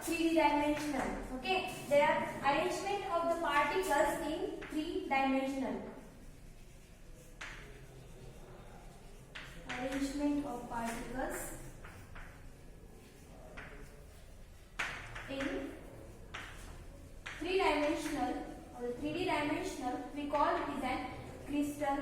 3D-dimensional. Okay, there are arrangement of the particles in 3-dimensional. Arrangement of particles in 3-dimensional or 3D-dimensional, we call it as an crystal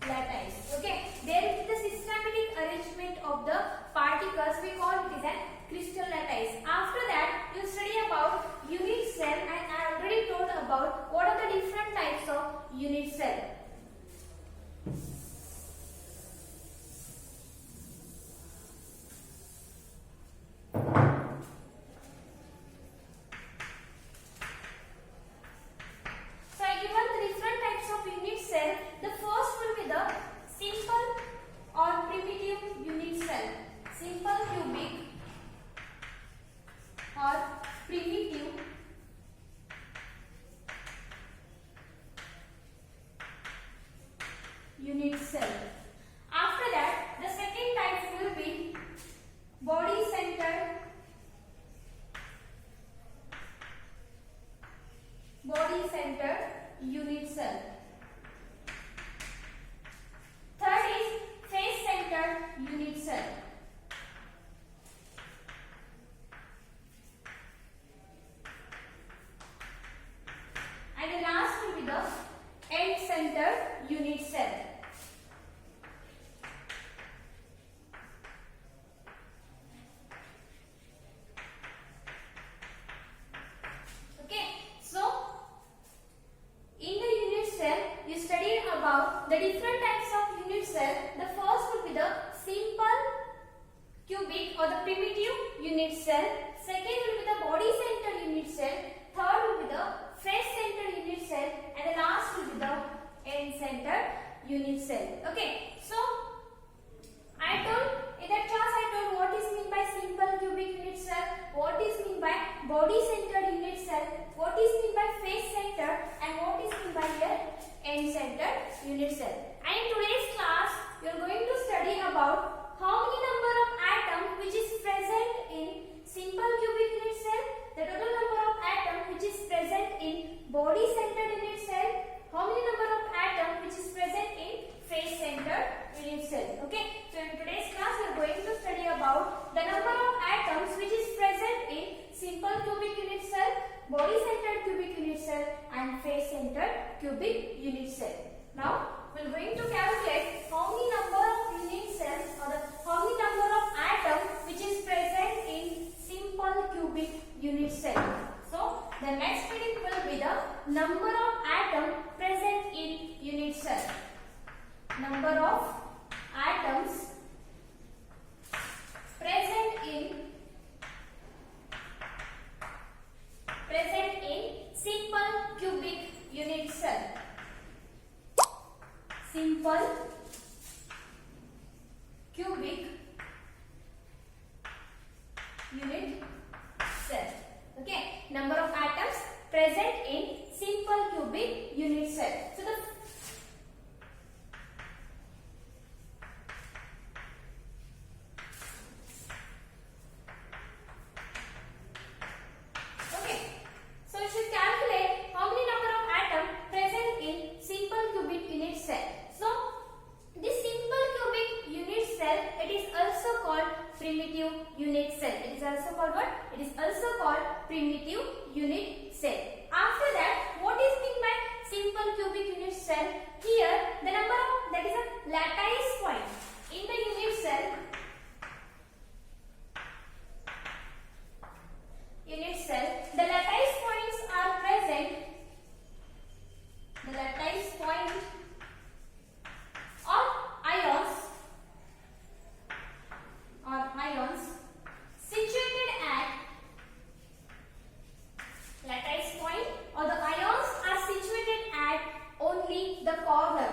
lattice. Okay, there is the systematic arrangement of the particles, we call it as an crystal lattice. After that, you study about unit cell, and I already told about what are the different types of unit cell. Unit cell. After that, the second type will be body centered unit cell. Third is face centered unit cell. And the last will be the end centered unit cell. The different types of unit cell. The first will be the simple cubic or the primitive unit cell. Second will be the body centered unit cell. Third will be the face centered unit cell, and the last will be the end centered unit cell. Okay, so I told in that class, I told what is mean by simple cubic unit cell, what is mean by body centered unit cell, what is mean by face centered, and what is mean by here end centered unit cell. And in today's class, you are going to study about how many number of atoms which is present in simple cubic unit cell, the total number of atoms which is present in body centered unit cell, how many number of atoms which is present in face centered unit cell. Okay, so in today's class, we are going to study about the number of atoms which is present in simple cubic unit cell, body centered cubic unit cell, and face centered cubic unit cell. Now we are going to calculate how many number of unit cells or how many number of atoms which is present in simple cubic unit cell. So the next heading will be the number of atoms present in unit cell. Number of atoms present in simple cubic unit cell. Simple cubic unit cell. Okay, number of atoms present in simple cubic unit cell. So primitive unit cell. It is also called what? It is also called primitive unit cell. After that, what is meant by simple cubic unit cell? Here, the number of, that is a lattice point in the unit cell. The lattice points are present. The lattice point or ions situated at lattice point, or the ions are situated at only the corner,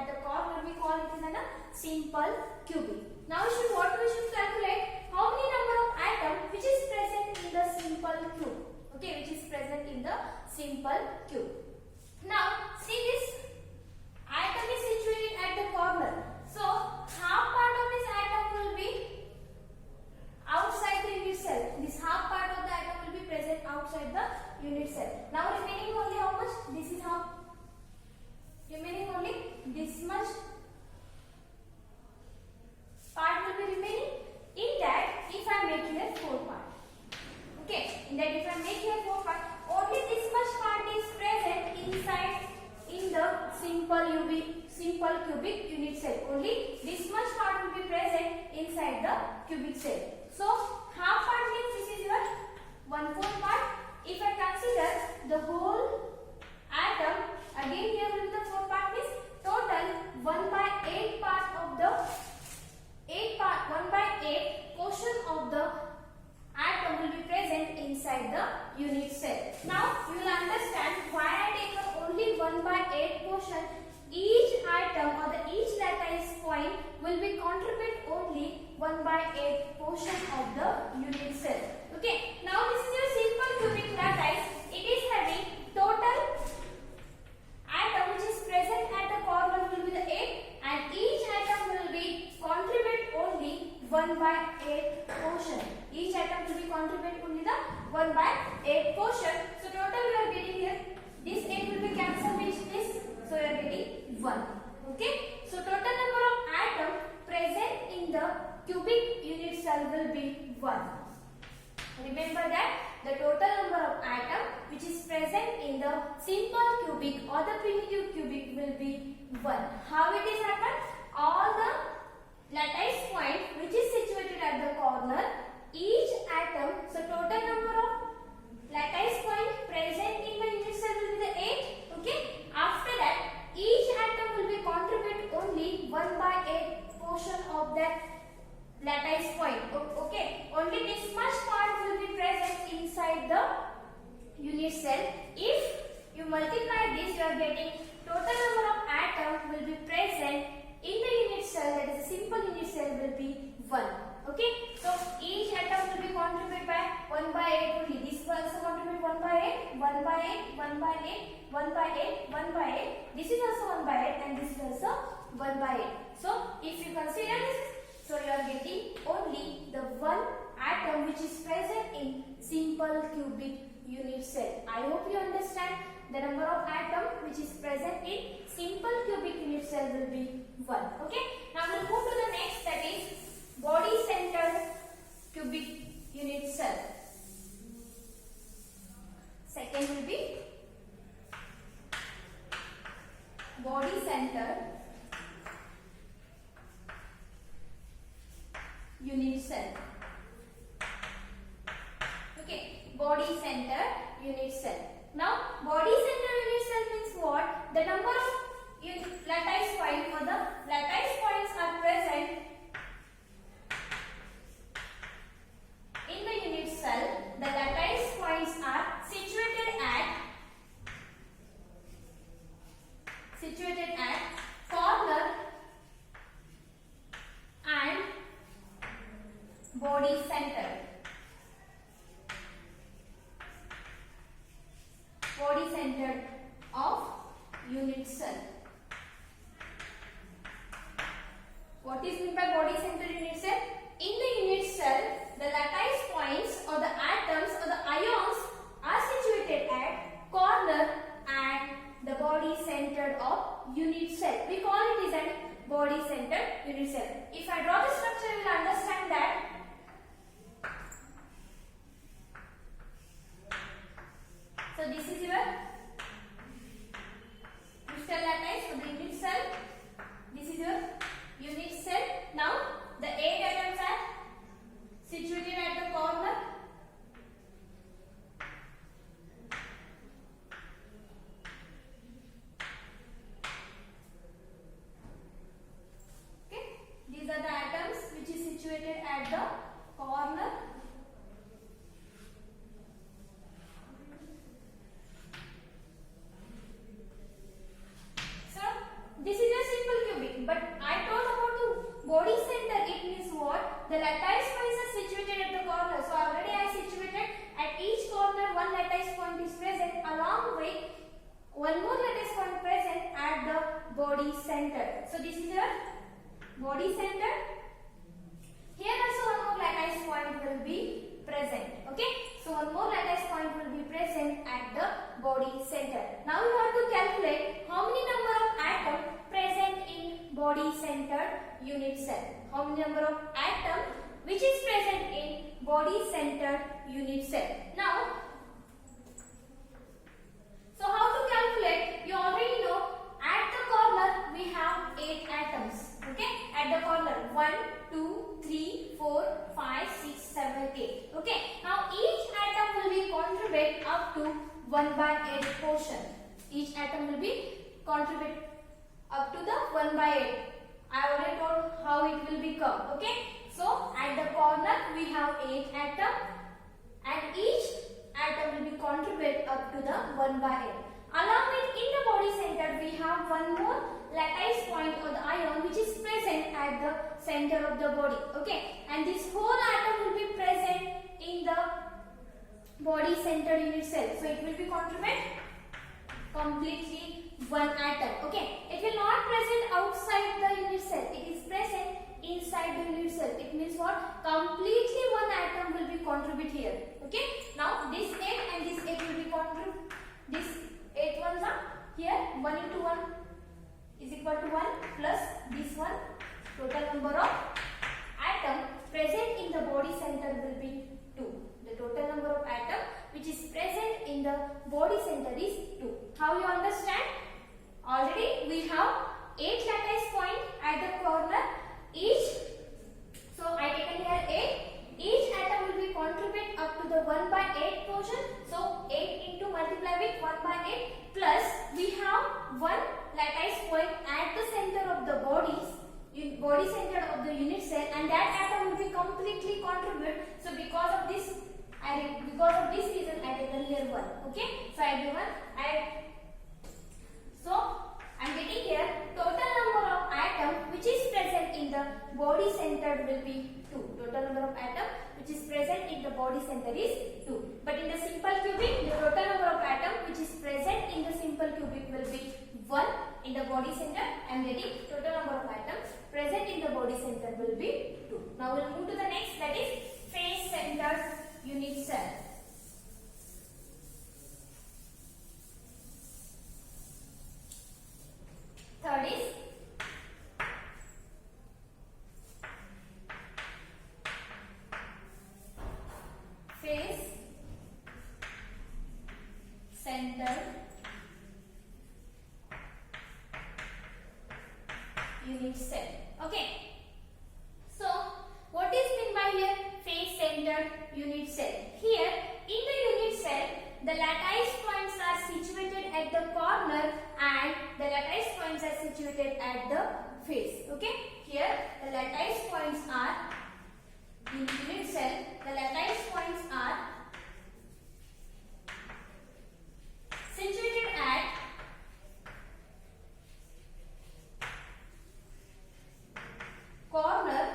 at the corner, we call it as a simple cubic. Now what we should calculate, how many number of atom which is present in the simple cube. Okay, which is present in the simple cube. Now see this atom is situated at the corner. So half part of this atom will be outside the unit cell. This half part of the atom will be present outside the unit cell. Now remaining only how much? This is how. Remaining only this much part will be remaining. In that, if I make here 4 part. Okay, in that if I make here 4 part, only this much part is present inside in the simple cubic unit cell. Only this much part will be present inside the cubic cell. So half part means this is your 1/4 part. If I consider the whole atom, again here will be the 4 part means total 1/8 part of the 1/8 portion of the atom will be present inside the unit cell. Now you will understand why I take only 1/8 portion. Each atom or each lattice point will be contribute only 1/8 portion of the unit cell. Okay. Now this is your simple cubic lattice. It is having total atom which is present at the corner will be the 8, and each atom will be contribute only 1/8 portion. Each atom will be contribute only the 1/8 portion. So total we are getting here. This 8 will be cancelled with this. So you are getting 1. Okay. So total number of atom present in the cubic unit cell will be 1. Remember that the total number of atom which is present in the simple cubic or the primitive cubic will be 1. How it is happened? All the lattice point which is situated at the corner, each atom, so total number of lattice point present in the unit cell will be the 8. Okay. After that, each atom will be contribute only 1/8 portion of that lattice point. Okay. Only this much part will be present inside the unit cell. If you multiply this, you are getting total number of atom will be present in the unit cell, that is a simple unit cell, will be 1. Okay. So each atom will be contributed by 1/8 only. This will also contribute 1/8, 1/8, 1/8, 1/8, 1/8. This is also 1/8 and this is also 1/8. So if you consider this, so you are getting only the 1 atom which is present in simple cubic unit cell. I hope you understand the number of atom which is present in simple cubic unit cell will be 1. Okay. Now we will move to the next, that is body centered cubic unit cell. Second will be body centered unit cell. Okay, body centered unit cell. Now body centered unit cell means what? The number of lattice points or the lattice points are present in the unit cell. The lattice points are situated at corner and body center. Body centered of unit cell. What is meant by body centered unit cell? In the unit cell, the lattice points or the atoms or the ions are situated at corner and the body centered of unit cell. We call it as a body centered unit cell. If I draw the structure, you will understand that. So this is your crystal lattice for the unit cell. This is your unit cell. Now the 8 atoms are situated at the corner. Okay, these are the atoms which is situated at the corner. point is present along with one more lattice point present at the body center. So this is your body center. Here also one more lattice point will be present. Okay, so one more lattice point will be present at the body center. Now you have to calculate how many number of atoms present in body centered unit cell. How many number of atoms which is present in body centered unit cell. Now, so how to calculate? You already know at the corner we have 8 atoms. Okay, at the corner 1, 2, 3, 4, 5, 6, 7, 8. Okay, now each atom will be contribute up to 1/8 portion. Each atom will be contribute up to the 1/8. I already told how it will become. Okay, so at the corner we have 8 atoms and each atom will be contribute up to the 1/8. Along with in the body center we have one more lattice point or the ion which is present at the center of the body. Okay, and this whole atom will be present in the body center unit cell. So it will be contribute completely one atom. Okay, it will not present outside the unit cell. It is present inside the unit cell. It means what? Completely one atom will be contribute here. Okay, now this 8 and this 8 will be contribute. This 8 ones are here. 1 into 1 is equal to 1 plus this one. Total number of atoms present in the body center will be 2. The total number of atoms which is present in the body center is 2. How you understand? Already we have 8 lattice point at the corner each. So I taken here 8. Each atom will be contribute up to the 1/8 portion. So 8 into multiply with 1/8 plus we have one lattice point at the center of the body center of the unit cell, and that atom will be completely contribute. So because of this reason I taken here 1. Okay, so I given I'm getting here total number of atoms which is present in the body center will be 2. Total number of atoms which is present in the body center is 2. But in the simple cubic, the total number of atoms which is present in the simple cubic will be 1. In the body center, I am getting total number of atoms present in the body center will be 2. Now we will move to the next, that is face centered unit cell. Third is face centered unit cell. Okay, so what is meant by here face centered unit cell? Here in the unit cell the lattice points are situated at the corner and the lattice points are situated at the face. Okay, here the lattice points are in unit cell. The lattice points are situated at corner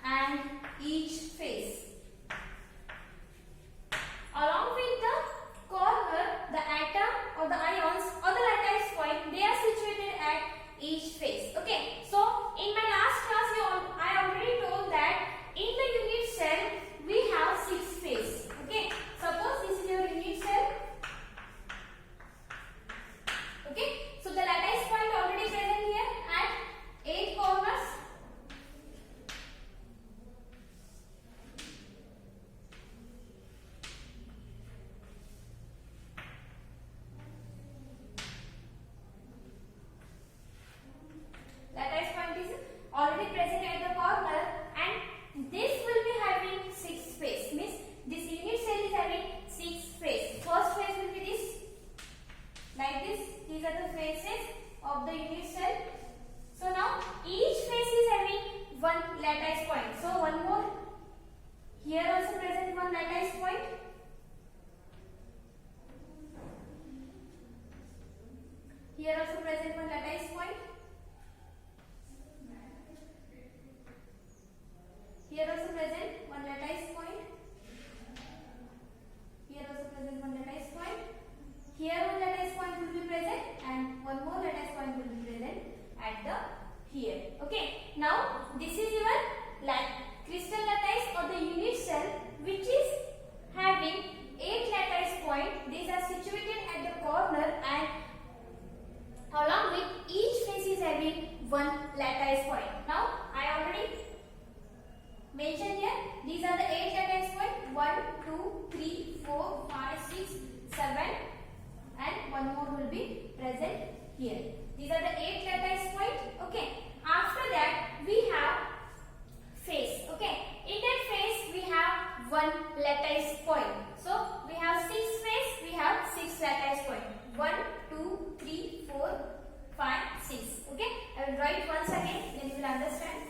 and each face. Along with the corner, the atom or the ions or the lattice point, they are situated at each face. Okay, so in my last class I already told that in the unit cell we have 6 face. Okay, suppose this is your unit cell. Okay, so the lattice point already present here at 8 corners. Lattice point is already present at the corner and this will be having 6 face. Means this unit cell is having 6 face. First face will be this, like this. These are the faces of the unit cell. So now each face is having one lattice point. So one more. Here also present one lattice point. Here also present one lattice point. Here also present one lattice point. Here also present and one more lattice point will be present at the here. Okay. Now this is your crystal lattice or the unit cell which is having 8 lattice point. These are situated at the corner and along with each face is having one lattice point. Now I already mentioned here. These are the 8 lattice point. 1, 2, 3, 4, 5, 6, 7 and one more will be present here. These are the 8 lattice point. Okay. After that we have face. Okay. In that face we have one lattice point. So we have 6 face. We have 6 lattice point. 1, 2, 3, 4, 5, 6. Okay. I will write once again. Then you will understand.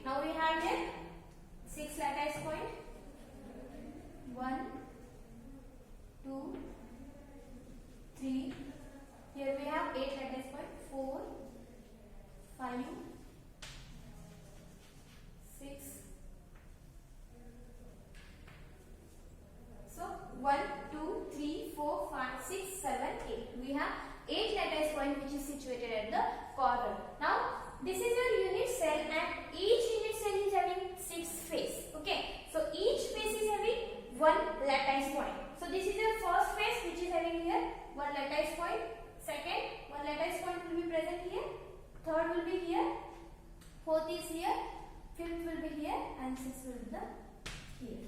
Now we have here 6 lattice point. 1, 2, 3. Here we have 8 lattice point. 4, 5, 6. So 1, 2, 3, 4, 5, 6, 7, 8. We have 8 lattice point which is situated at the corner. Now this is your unit cell and each unit cell is having 6 face. Okay. So each face is having one lattice point. So this is your first face which is having here one lattice point. Second, one lattice point will be present here. Third will be here. Fourth is here. Fifth will be here and sixth will be here.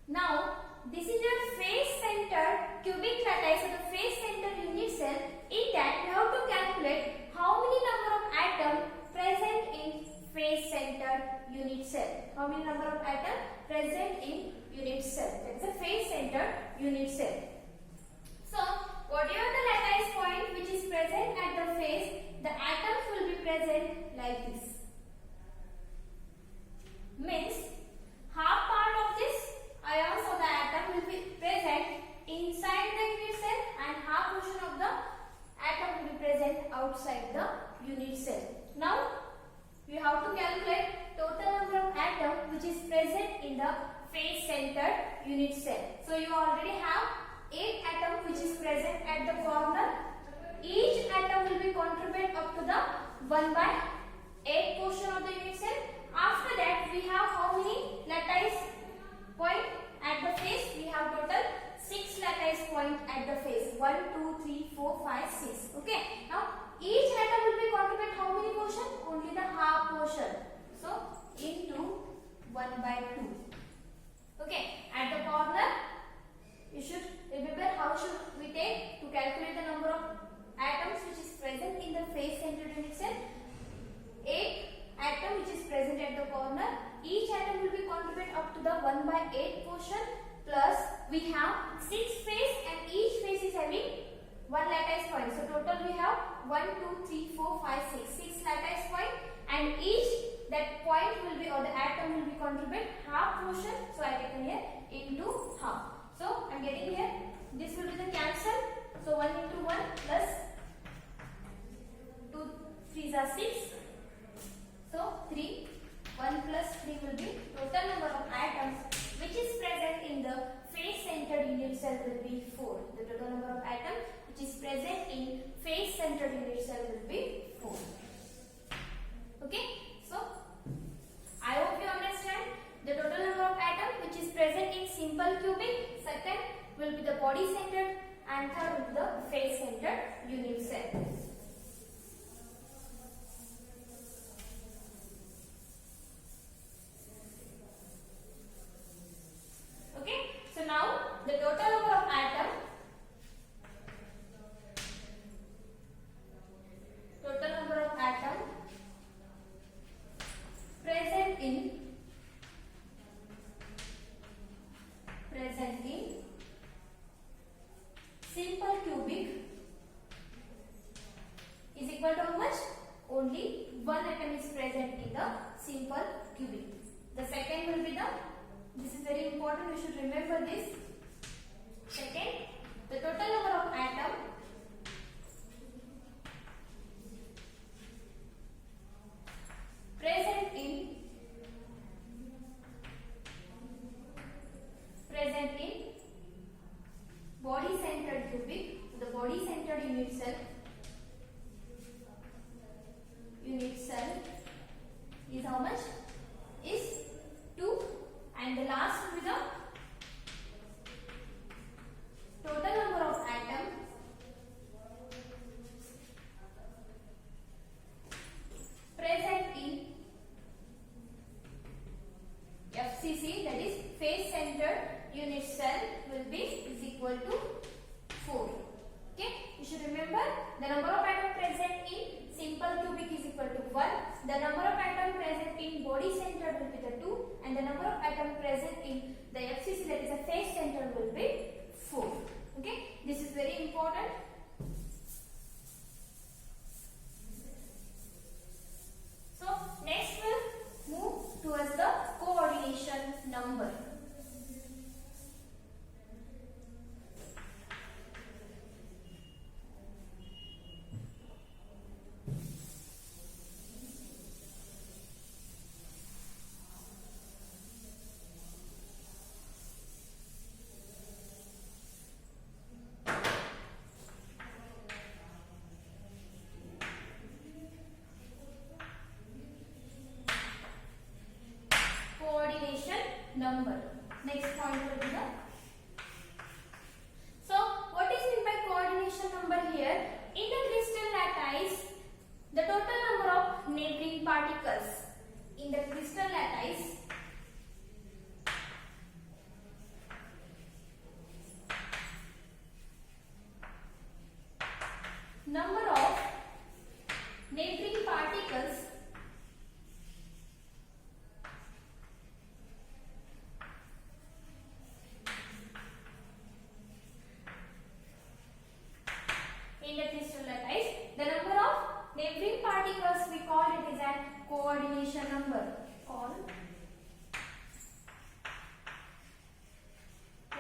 Now this is your face center cubic lattice. So the face center unit cell. In that we have to calculate how many number of atoms present in face center unit cell. How many number of atoms present in unit cell? That is a face center unit cell. So whatever the lattice point which is present at the face, the atoms will be present like this. Means half part of this ions of the atom will be present inside the unit cell and half portion of the atom will be present outside the unit cell. Now we have to calculate total number of atoms which is present in the face centered unit cell. So you already have 8 atoms which is present at the corner. Each atom will be contribute up to the 1/8 portion of the unit cell. After that we have how many lattice point at the face? We have total 6 lattice point at the face. 1, 2, 3, 4, 5, 6. Okay. Now each atom will be contribute how many portion? Only the half portion. So into 1/2. Okay. At the corner, you should remember how should we take to calculate the number of atoms which is present in the face centered unit cell. 8 atom which is present at the corner. Each atom will be contribute up to the 1/8 portion. Plus we have 6 face and each face is having one lattice point. So total we have 1, 2, 3, 4, 5, 6. 6 lattice point and each that point will be or the atom will be contribute half portion. So I taken here into half. So I am getting here this will be the cancel. So 1 into 1 plus 2 3s are 6. So 3. 1 plus 3 will be total number of atoms which is present in the face centered unit cell will be 4. The total number of atoms which is present in face centered unit cell will be 4. Okay. So I hope you understand the total number of atoms which is present in simple cubic. Second will be the body centered and third will be the face centered unit cell. Now the total number of atoms present in simple cubic is equal to how much? Only one atom is present in the simple cubic. The second will be this is very important, you should remember this. Second, the total cubic, the body centered unit cell is how much? Is 2, and the last will be the total number of atoms present in FCC, that is face centered unit cell, will be is equal to 4. Okay, you should remember the number of atoms present in simple cubic is equal to 1, the number of atoms present in body centered will be the 2, and the number of atoms present in the FCC, that is a face centered, will be 4. Okay, this is very important. So next we'll move towards the coordination number. Number. Next point will be the. So, what is meant by coordination number here? In the crystal lattice, the total number of neighboring particles in the crystal lattice number of neighboring particles in the crystal lattice, the number of neighboring particles, we call it as a coordination number.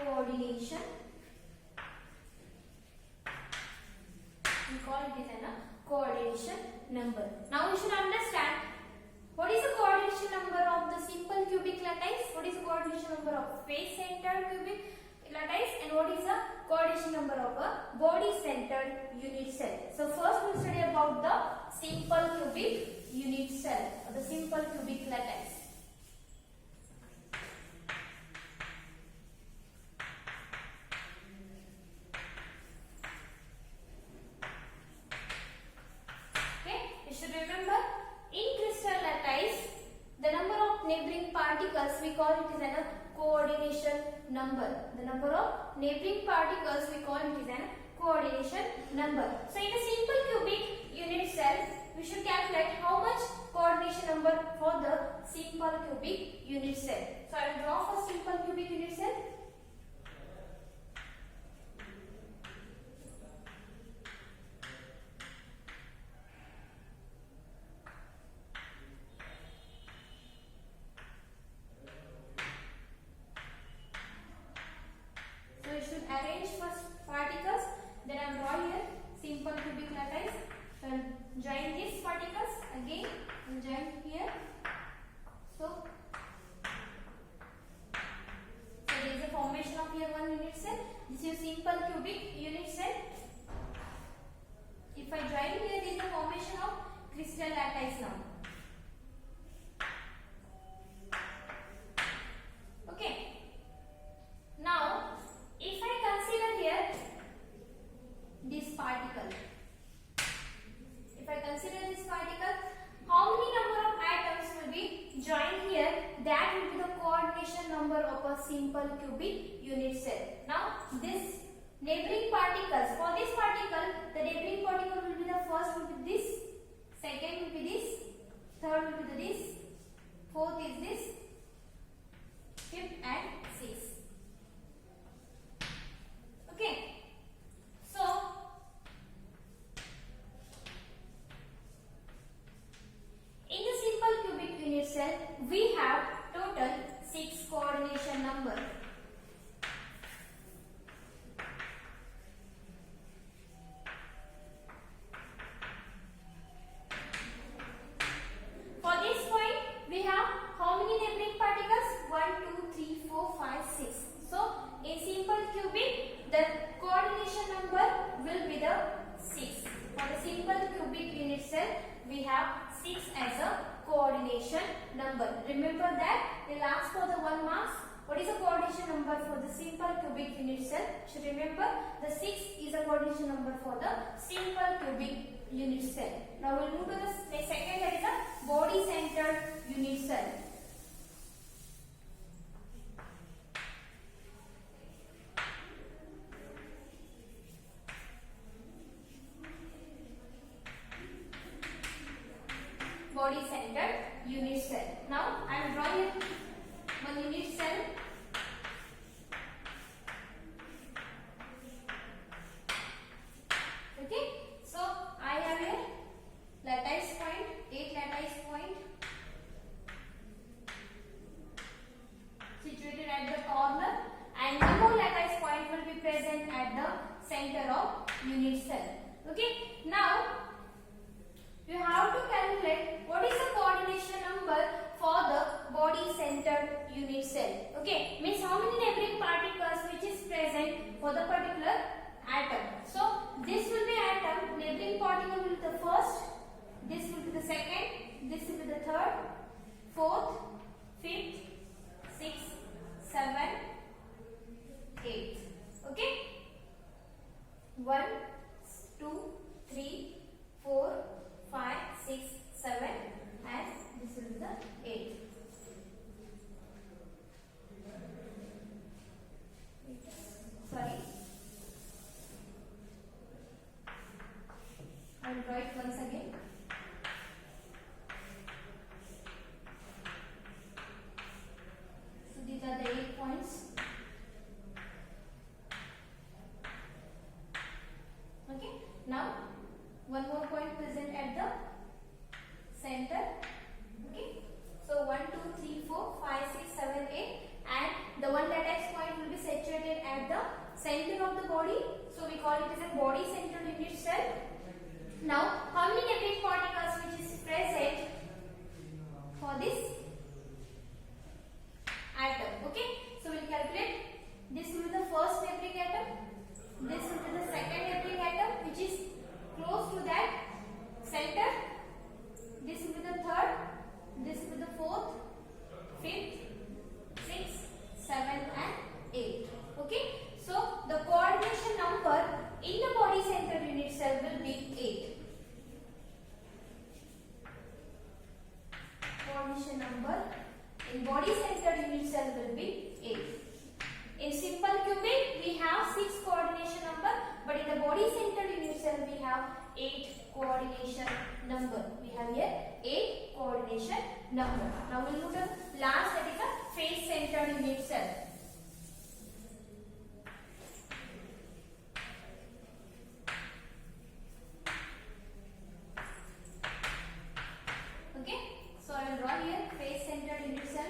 Coordination. We call it as a coordination number. Now we should understand what is the coordination number of the simple cubic lattice, what is the coordination number of face centered cubic lattice, and what is the coordination number of a body centered unit cell. So first we will study about the simple cubic unit cell or the simple cubic lattice. Okay, you should remember in crystal lattice the number of neighboring particles, we call it as a coordination number. The number of neighboring particles, we call it as a coordination number. So in a simple cubic unit cell, we should calculate how much coordination number for the simple cubic unit cell. So I will draw for simple cubic unit cell. Arrange first particles, then I am drawing here simple cubic lattice. So join these particles again and join here. So there is a formation of here one unit cell. This is simple cubic unit cell. If I join here, there is a formation of crystal lattice now. Okay. Now if I consider here this particle, how many number of atoms will be joined here? That will be the coordination number of a simple cubic unit cell. Now this neighboring particles, for this particle, the neighboring particle will be the first will be this, second will be this, third will be this, fourth is this, fifth and sixth. Okay, so in the simple cubic unit cell, we have total 6 coordination number. For this point, we have how many neighboring particles? 1, 2, 3, 4, 5, 6. So in simple cubic, the will be the 6. For the simple cubic unit cell, we have 6 as a coordination number. Remember that they'll ask for the 1 marks. What is the coordination number for the simple cubic unit cell? Should remember the 6 is a coordination number for the simple cubic unit cell. Now we'll move to the second, that is the body centered unit cell. Body centered unit cell. Now I am drawing one unit cell. Okay, so I have a lattice point, 8 lattice point situated at the corner, and one more lattice point will be present at the center of unit cell. Okay, now you have to calculate what is the coordination number for the body centered unit cell. Okay, means how many neighboring particles which is present for the particular atom. So this will be atom, neighboring particle will be the first, this will be the second, this will be the third, fourth, fifth, sixth, seventh, eighth. Okay, 1, 2, 3, 4, 5, 6, 7, and this will be the 8th. Sorry, I will draw it once again. So these are the 8 points. Okay, now one more point present at the center. Okay, so 1, 2, 3, 4, 5, 6, 7, 8, and the one lattice point will be situated at the center of the body. So we call it as a body centered unit cell. Now, how many neighboring particles which is present for this atom? Okay, so we'll calculate. This will be the first neighboring atom. This will be the second neighboring atom, which is close to that center. This will be the third, this will be the fourth, fifth, sixth, seventh, and eighth. Okay, so the coordination number in the body centered unit cell will be 8. Coordination number in body centered unit cell will be 8. In simple cubic we have 6 coordination number, but in the body centered unit cell we have 8 coordination number. We have here 8 coordination number. Now we will move to last, that is the face centered unit cell. Okay, so I will draw here face centered unit cell.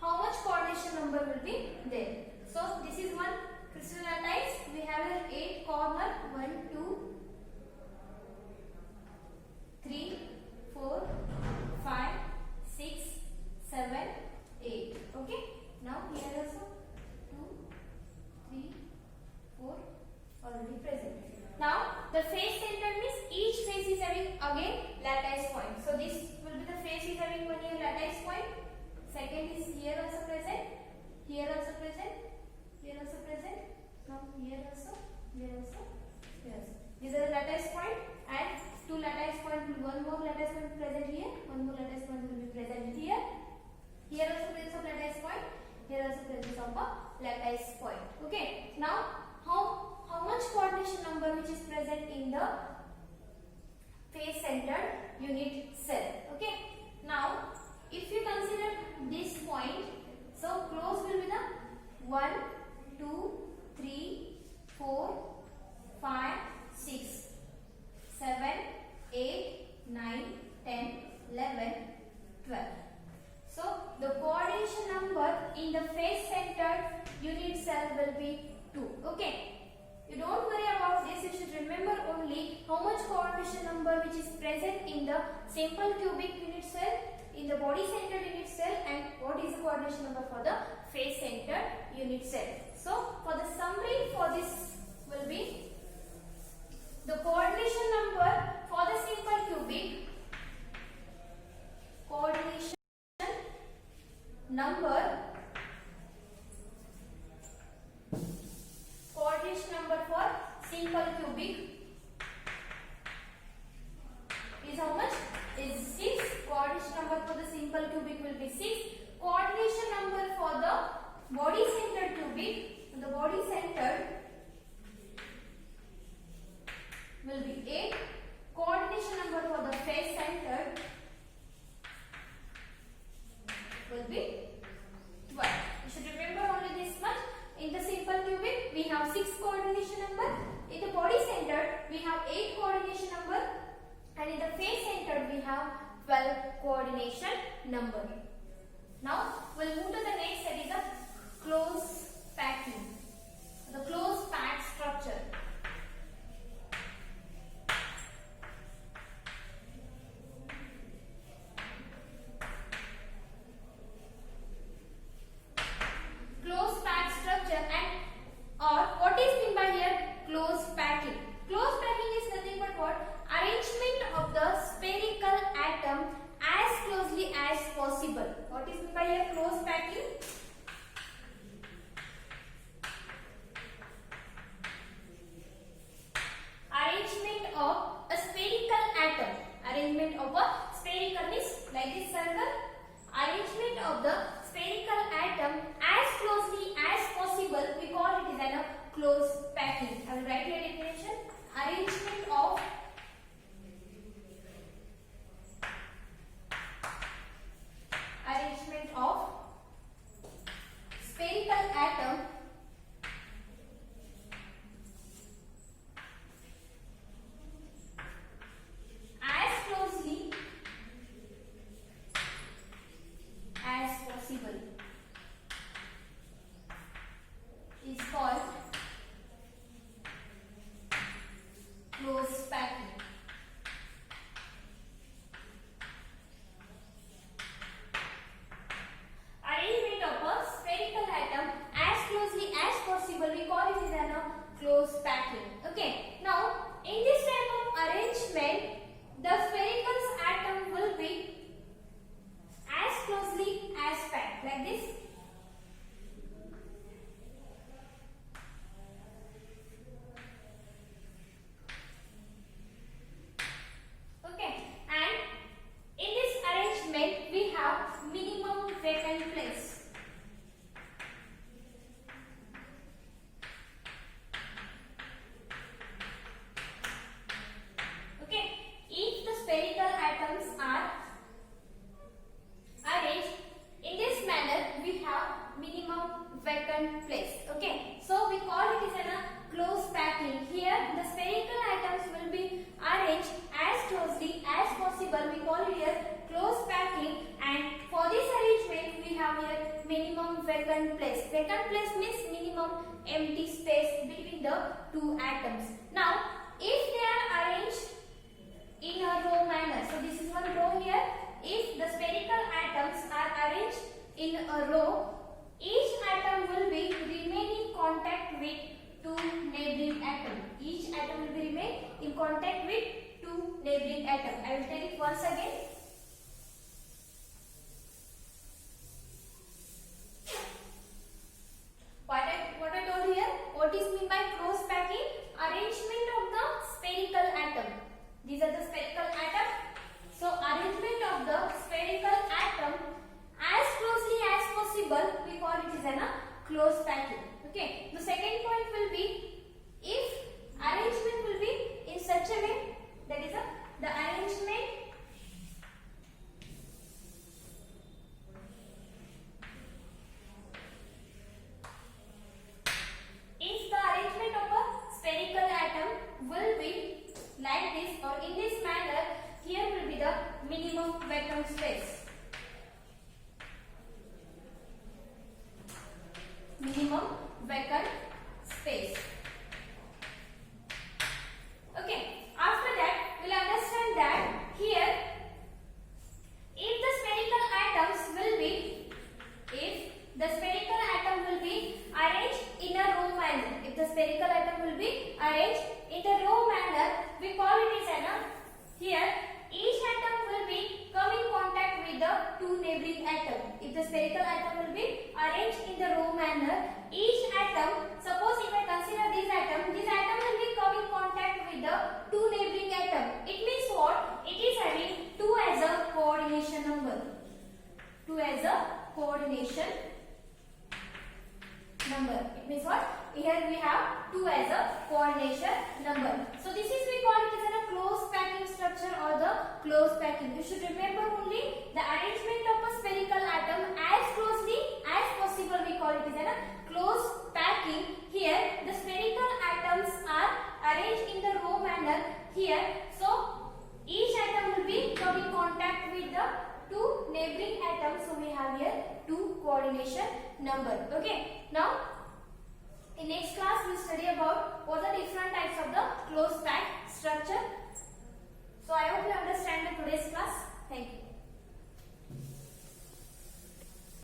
How much coordination number will be there? So this is one crystal lattice. We have an 8 corner. 1, 2, 3, 4, 5, 6, 7, 8. Okay. Now here also 2, 3, 4 already present. Now the face center means each face is having again lattice point. So this will be the face is having one here lattice point. unit cell will be 2. Okay. You don't worry about this. You should remember only how much coordination number which is present in the simple cubic unit cell, in the body centered unit cell, and what is the coordination number for the face centered unit cell. So for the summary for this will be the coordination number for the simple cubic, coordination number for simple cubic is how much? Is 6. Coordination number for the simple cubic will be 6. Coordination number for the body centered cubic, the body centered will be 8. Coordination number for the face centered will be 12. You should remember only this much. In the simple cubic, we have 6 coordination number. In the body centered, we have 8 coordination number. And in the face centered, we have 12 coordination number. Now, we'll move to the next, that is the close packing. The close packed structure. Close packed structure, and or what is meant by here? Close packing. Close packing is nothing but what? Arrangement of the spherical atom as closely as possible. What is meant by here? Close packing. Arrangement of a spherical atom. Arrangement of a spherical means like this circle. Arrangement of the spherical atom as closely as possible, we call it as a close packing. I will write here definition. Arrangement of spherical atom as closely as possible is called close packing. Arrangement of a spherical atom as closely as possible, we call it as a close packing. Okay. Now, in this type of arrangement, the spherical atom will be as closely as packed like this. Okay, and in this arrangement we have minimum vacant place. Okay, if the spherical atoms are arranged in this manner, we have minimum vacant place. Okay, so we call it as a close packing. Here the spherical atoms will be arranged as closely as possible, we call it here close packing, and for this arrangement we have here minimum vacant place. Vacant place means minimum empty space between the two atoms. Now, if they are arranged in a row manner, so this is one row here. If the spherical atoms are arranged in a row, each atom will be remain in contact with two neighboring atoms. Each atom will be remain in contact with two neighboring atoms. I will take it once again. What I told here? What is meant by close packing? Arrangement of the spherical atom. These are the spherical atom. So arrangement of the spherical atom as closely as possible, we call it as a close packing. Okay. The second point will be if arrangement will be in such a way, that is the arrangement neighboring atom. If the spherical atom will be arranged in the row manner, each atom, suppose if I consider this atom will be come in contact with the two neighboring atom. It means what? It is having 2 as a coordination number. 2 as a coordination number. It means what? Here we have 2 as a coordination number. So this is we call it as a close packing structure or the close packing. You should remember only the arrangement of a spherical atom as closely as possible. We call it as a close packing. Here the spherical atoms are arranged in the row manner here. So each atom will be come in contact with the two neighboring atoms. So we have here 2 coordination number. Okay. Now in next class we will study about what are the different types of the close packed structure. So I hope you understand the today's class. Thank you.